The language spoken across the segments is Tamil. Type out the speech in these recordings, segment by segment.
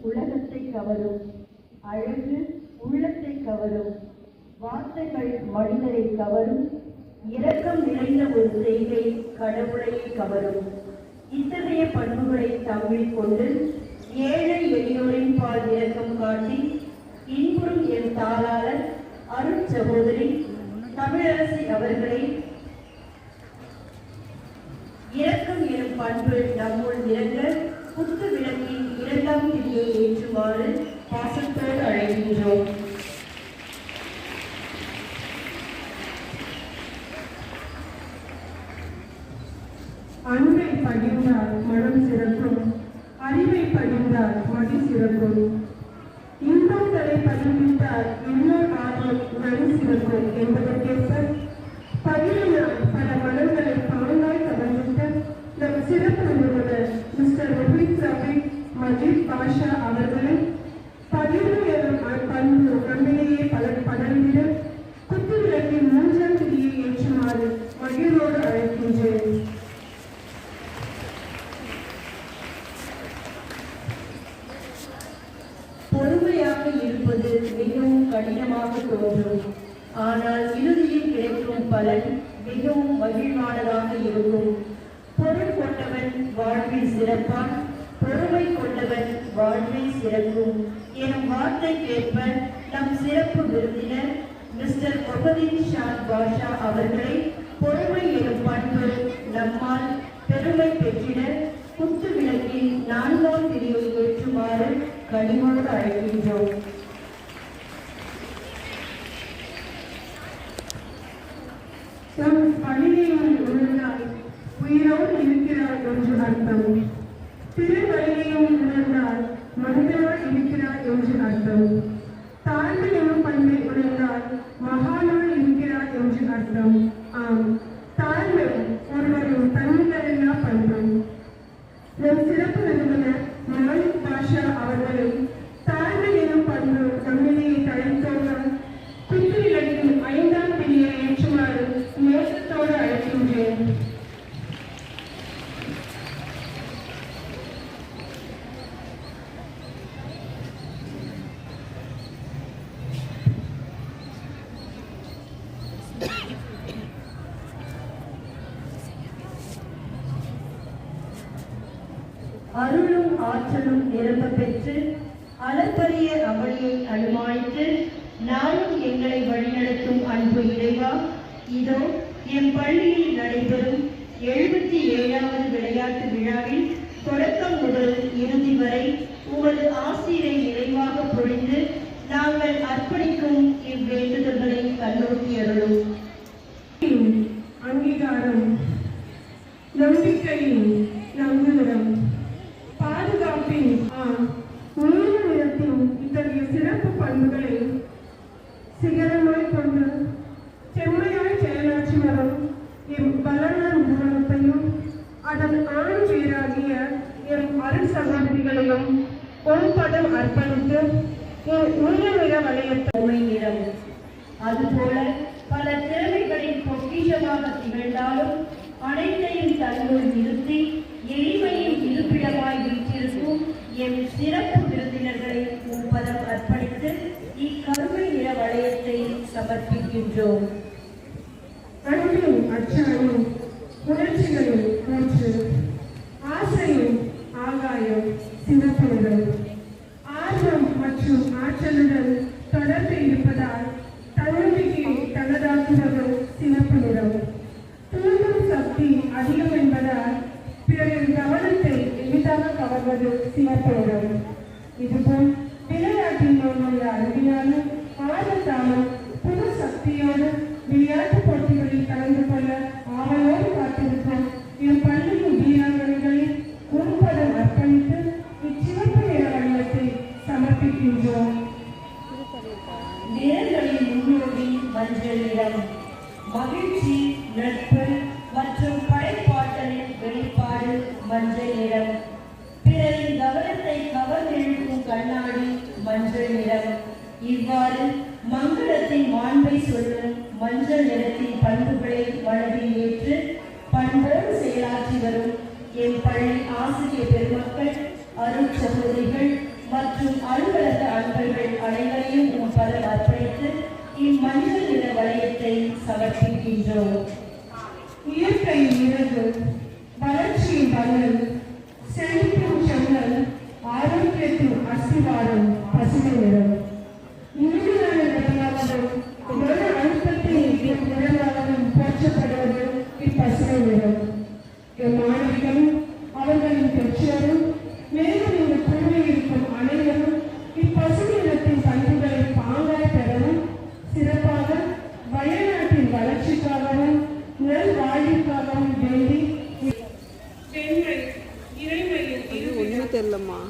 உலகத்தை கவரும், அழகு உள்ளத்தை கவரும், வார்த்தைகள் மனிதரை கவரும், இரக்கம் நிறைந்த ஒரு செய்கை கடவுளை கவரும். இத்தகைய பண்புகளை தம்மில் கொண்டு ஏழை எளியோரின் பால் இரக்கம் காட்டி இன்புறும் என் தாளாளர் அருள் சகோதரி தமிழரசி அவர்களை இரக்கம் எனும் பண்பு நம்முள் இறங்க குத்து விளக்கின் 2ஆம் திரியை ஏற்றுமாறு பாசத்தோடு அழைக்கின்றோம். அன்பை பகிர்ந்தால் மனம் சிறக்கும், அறிவை பகிர்ந்தால் மதி சிறக்கும், இன்பங்களை பகிர்ந்தால் இன்னொரு ஆர்வம் வழி சிறக்கும் என்பதற்கேற்ப பகிர்ந்தால் பல மனங்களை பாங்காய் கவர்ந்திட்ட நம் சிறப்பு நிறுவனர் மிஸ்டர் ரோஹித் ரபிக் மஜித் பாஷா அவர்களை பகிர்வு எனும் பண்பு நம்மிலேயே படர்ந்திட குத்து விளக்கின் 3ஆம் திரியை ஏற்றுமாறு மகிழ்வோடு அழைக்கின்றேன். பொறுமையாக இருப்பது மிகவும் கடினமாக தோன்றும். ஆனால் இறுதியில் கிடைக்கும் பலன் மிகவும் மகிழ்வானதாக இருக்கும். பொருள் கொண்டவன் வாழ்வில் சிறப்பான், பொறுமை கொண்டவன் வாழ்வில் சிறக்கும் எனும் வார்த்தைக்கேற்ப நம் சிறப்பு விருந்தினர் மிஸ்டர் முகதீன் ஷாத் பாஷா அவர்களை பொறுமை எனும் பண்பு நம்மால் பெருமை பெற்றிட குத்து விளக்கின் 4ஆம் திரியை ஏற்றுமாறு கனிவோடு அழைக்கின்றோம். நம் பணியையும் உணர்ந்தால் உயிரோடு இருக்கிறார் என்று அர்த்தம். திருவழியையும் உணர்ந்தால் மனிதனாய் இருக்கிறார் என்று அர்த்தம். தாழ்மை எனும் பண்பை உணர்ந்தால் மகானாய் இருக்கிறார் என்று அர்த்தம். ஆம், தாழ்மை ஒருவரின் தன்னிகரில்லா பண்பு. நம் சிறப்பு நிறுவனர் மாலிக் பாஷா அவர்களை தாழ்மை எனும் பண்பு நம்மிலேயே தழைத்தோர்கள் குத்து விளக்கின் 5ஆம் திரியை ஏற்றுமாறு நேசத்தோடு அழைக்கின்றேன். அருளும் ஆற்றலும் நிரம்ப பெற்று அளப்பரிய அமளியை அனுமானித்து நானும் எங்களை வழிநடத்தும் அன்பு இறைவா, இதோ என் பள்ளியில் நடைபெறும் 77வது விளையாட்டு விழாவில் தொடக்கம் முதல் இறுதி வரை உமது ஆசிரை நிறைவாக பொழிந்து நாங்கள் அர்ப்பணிக்கும் இவ்வேண்டுதல்களை கண்ணோக்கி அருளும். அங்கீகாரம், நம்பிக்கையின் நங்குரம், பாதுகாப்பின் நீல நிறத்தின் இத்தகைய சிறப்பு பண்புகளை சிகரமாய் கொண்டு செம்மையாய் செயலாற்றி வரும் எம் பலன நிறுவனத்தையும் அதன் ஆண் பேராகிய எம் அருள் சகோதரிகளையும் ஒரு படம் அர்ப்பணித்து என் நீல நிற வளையத்தை நிறம் அதுபோல பல திறமைகளின் பொக்கிஷமாக திகழ்ந்தாலும் அனைத்தையும் தன்னுள் நிறுத்தி எளிமையின் இருப்பிடமாய் வீற்றிருக்கும் எம் சிறப்பு விருந்தினர்களை முன்பதம் அர்ப்பணித்து இக்கருமை நிற வளையத்தை சமர்ப்பிக்கின்றோம். அன்பின் அச்சாரம், உணர்ச்சிகளின் மூச்சு, ஆசையின் ஆகாயம் சிவப்பு நிறம், ஆர்வம் மற்றும் ஆற்றலுடன் தொடர்பு இருப்பதால் தன்னம்பிக்கையை தனதாக்குவது சிவப்பு நிறம், தூண்டும் சக்தி அதிகம் என்பதால் பிறரின் கவனத்தை எளிதாக கவர்வது சிவப்பு நிறம். இதுபோல் விளையாட்டின் உள்ள அறிவினாலும் ஆர்வத்தாலும் புது சக்தியோடு விளையாட்டு போட்டிகளில் கலந்து கொள்ள ஆவலோடு காத்திருக்கும் என் பள்ளியின் வீராங்கனைகளை முன்பதம் அர்ப்பணித்து இச்சிவப்பு நிற வண்ணத்தை சமர்ப்பிக்கின்றோம். நிறங்களின் முன்னோடி மஞ்சள் நிறம், மகிழ்ச்சி, நட்பு மற்றும் படைப்பாற்றலின் வெளிப்பாடு மஞ்சள் நிறம், பிறரின் கவனத்தை கவர்ந்தெழுக்கும் கண்ணாடி மஞ்சள் நிறம். இவ்வாறு மங்களத்தின் மாண்பை சொல்லும் மஞ்சள் நிறத்தின் பண்புகளை மனதில் ஏற்று பண்போடு செயலாற்றி வரும் என் பள்ளி ஆசிரியர் பெருமக்கள், அருள் சகோதரிகள் மற்றும் அலுவலக அன்பர்கள் அனைவரையும் உம் பதம் அர்ப்பணித்து இம்மஞ்சள் நிற வளையத்தை சமர்ப்பிக்கின்றோம். இயற்கையின் இறகு, வளர்ச்சியின் பலன், செழிப்பின் சென்னல், ஆரோக்கியத்தின் அஸ்திவாரம் பசுமை நிறம். இறுதியான நிறமாகவும் மன அழுத்தத்தின் நிறமாகவும் போற்றப்படுவது இப்பசுமை நிறம். மாணவிகளும் அவர்களின் பெற்றோரும் மேலும் இந்த குழுவில் இருக்கும் அனைவரும் இப்பசுமை நிறத்தின் பண்புகளை பாங்காய் பெறவும் சிறப்பாக வயநாட்டின் வளர்ச்சிக்காகவும் நல் வாழ்விற்காகவும் வேண்டி பெண்மை இறைமையின் ஒன்றும் தெரியலம்மா.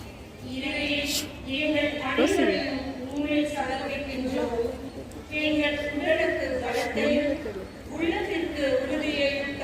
எங்கள் அனைவரையும் உண்மையில் சமர்ப்பிக்கின்றோம். எங்கள் உடலுக்கு பலத்தையும் உள்ளத்திற்கு உறுதியையும்